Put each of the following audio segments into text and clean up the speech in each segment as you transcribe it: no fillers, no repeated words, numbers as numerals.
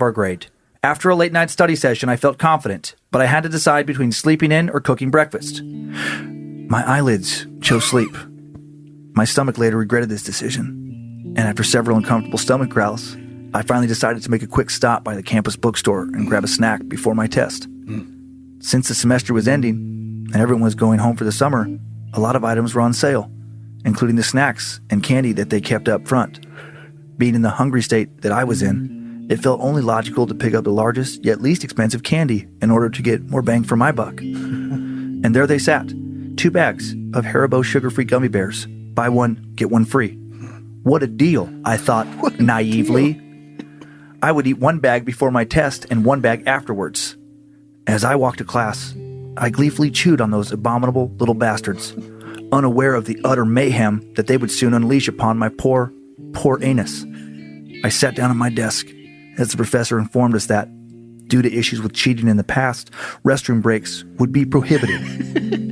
our grade. After a late-night study session, I felt confident, but I had to decide between sleeping in or cooking breakfast. My eyelids chose sleep. My stomach later regretted this decision, and after several uncomfortable stomach growls, I finally decided to make a quick stop by the campus bookstore and grab a snack before my test. Since the semester was ending, and everyone was going home for the summer, a lot of items were on sale, including the snacks and candy that they kept up front. Being in the hungry state that I was in, it felt only logical to pick up the largest yet least expensive candy in order to get more bang for my buck. And there they sat, 2 bags of Haribo sugar-free gummy bears. Buy one, get one free. What a deal, I thought naively. I would eat 1 bag before my test and 1 bag afterwards. As I walked to class, I gleefully chewed on those abominable little bastards, unaware of the utter mayhem that they would soon unleash upon my poor anus. I sat down at my desk as the professor informed us that, due to issues with cheating in the past, restroom breaks would be prohibited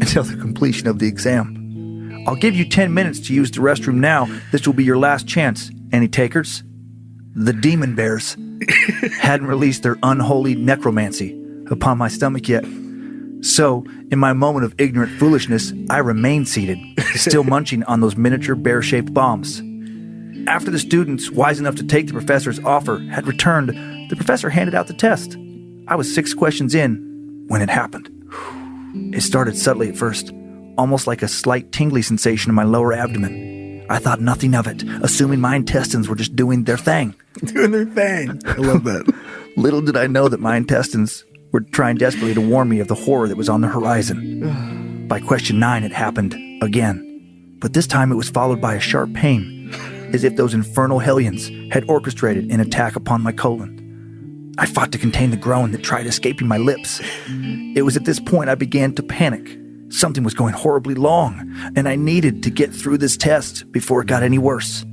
until the completion of the exam. I'll give you 10 minutes to use the restroom now. This will be your last chance. Any takers? The demon bears hadn't released their unholy necromancy upon my stomach yet. So, in my moment of ignorant foolishness, I remained seated, still munching on those miniature bear-shaped bombs. After the students, wise enough to take the professor's offer, had returned, the professor handed out the test. I was 6 questions in when it happened. It started subtly at first, almost like a slight tingly sensation in my lower abdomen. I thought nothing of it, assuming my intestines were just doing their thing. Doing their thing. I love that. Little did I know that my intestines were trying desperately to warn me of the horror that was on the horizon. By question 9, it happened again. But this time it was followed by a sharp pain, as if those infernal hellions had orchestrated an attack upon my colon. I fought to contain the groan that tried escaping my lips. It was at this point I began to panic. Something was going horribly wrong, and I needed to get through this test before it got any worse.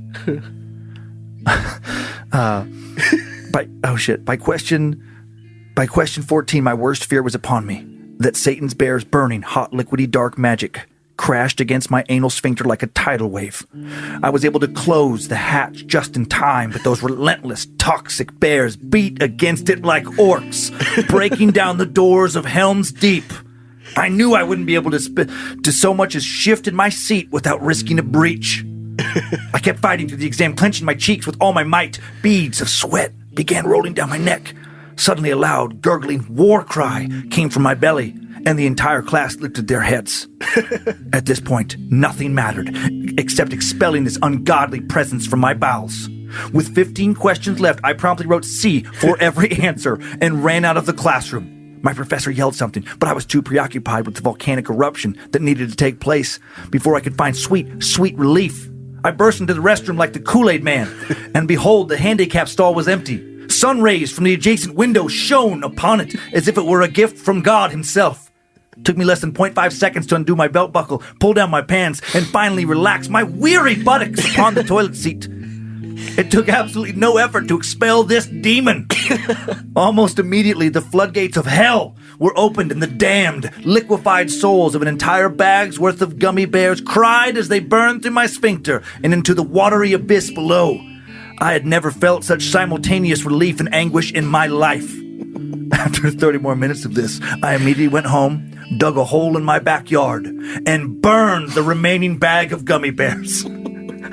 By question 14, my worst fear was upon me, that Satan's bear's burning, hot, liquidy, dark magic crashed against my anal sphincter like a tidal wave. I was able to close the hatch just in time, but those relentless, toxic bears beat against it like orcs, breaking down the doors of Helm's Deep. I knew I wouldn't be able to so much as shift in my seat without risking a breach. I kept fighting through the exam, clenching my cheeks with all my might. Beads of sweat began rolling down my neck. Suddenly a loud, gurgling war cry came from my belly, and the entire class lifted their heads. At this point, nothing mattered, except expelling this ungodly presence from my bowels. With 15 questions left, I promptly wrote C for every answer and ran out of the classroom. My professor yelled something, but I was too preoccupied with the volcanic eruption that needed to take place before I could find sweet relief. I burst into the restroom like the Kool-Aid Man, and behold, the handicap stall was empty. Sun rays from the adjacent window shone upon it as if it were a gift from God himself. It took me less than 0.5 seconds to undo my belt buckle, pull down my pants, and finally relax my weary buttocks upon the toilet seat. It took absolutely no effort to expel this demon. Almost immediately, the floodgates of hell were opened, and the damned, liquefied souls of an entire bag's worth of gummy bears cried as they burned through my sphincter and into the watery abyss below. I had never felt such simultaneous relief and anguish in my life. After 30 more minutes of this, I immediately went home, dug a hole in my backyard, and burned the remaining bag of gummy bears.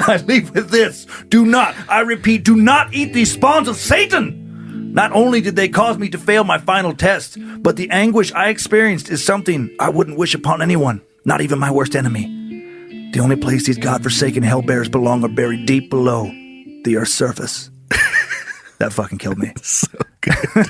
I leave with this. I repeat, do not eat these spawns of Satan! Not only did they cause me to fail my final test, but the anguish I experienced is something I wouldn't wish upon anyone, not even my worst enemy. The only place these godforsaken hell bears belong are buried deep below the Earth's surface. That fucking killed me. So good.